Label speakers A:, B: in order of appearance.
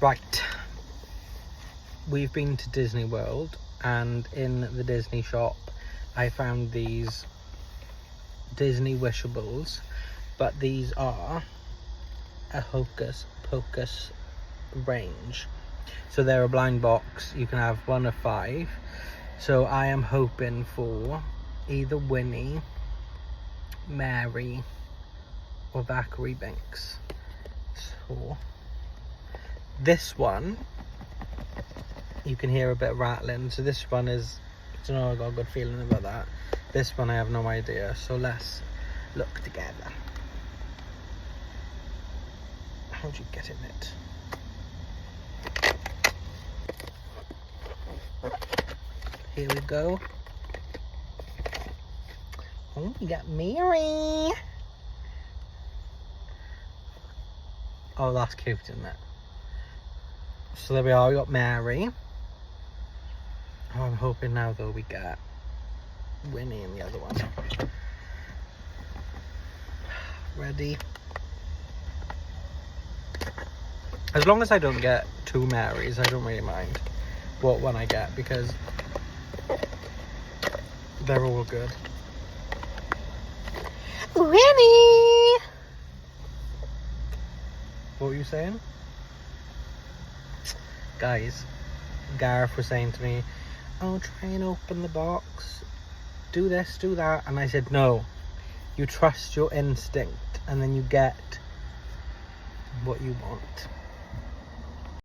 A: Right, we've been to Disney World, and in the Disney shop I found these Disney Wishables, but these are a Hocus Pocus range. So they're a blind box. You can have one of 5. So I am hoping for either Winnie, Mary, or Zachary Binks. So this one, you can hear a bit of rattling. So this one is, I don't know, I got a good feeling about that. This one I have no idea. So let's look together. How do you get in it? Here we go. Oh, we got Mary. Oh, that's cute, isn't it? So there we are, we got Mary. Oh, I'm hoping now though we get Winnie and the other one. Ready? As long as I don't get 2 Marys, I don't really mind what one I get, because they're all good. Winnie! What were you saying? Guys, Gareth was saying to me, oh, try and open the box. Do this, do that. And I said, no. You trust your instinct, and then you get what you want.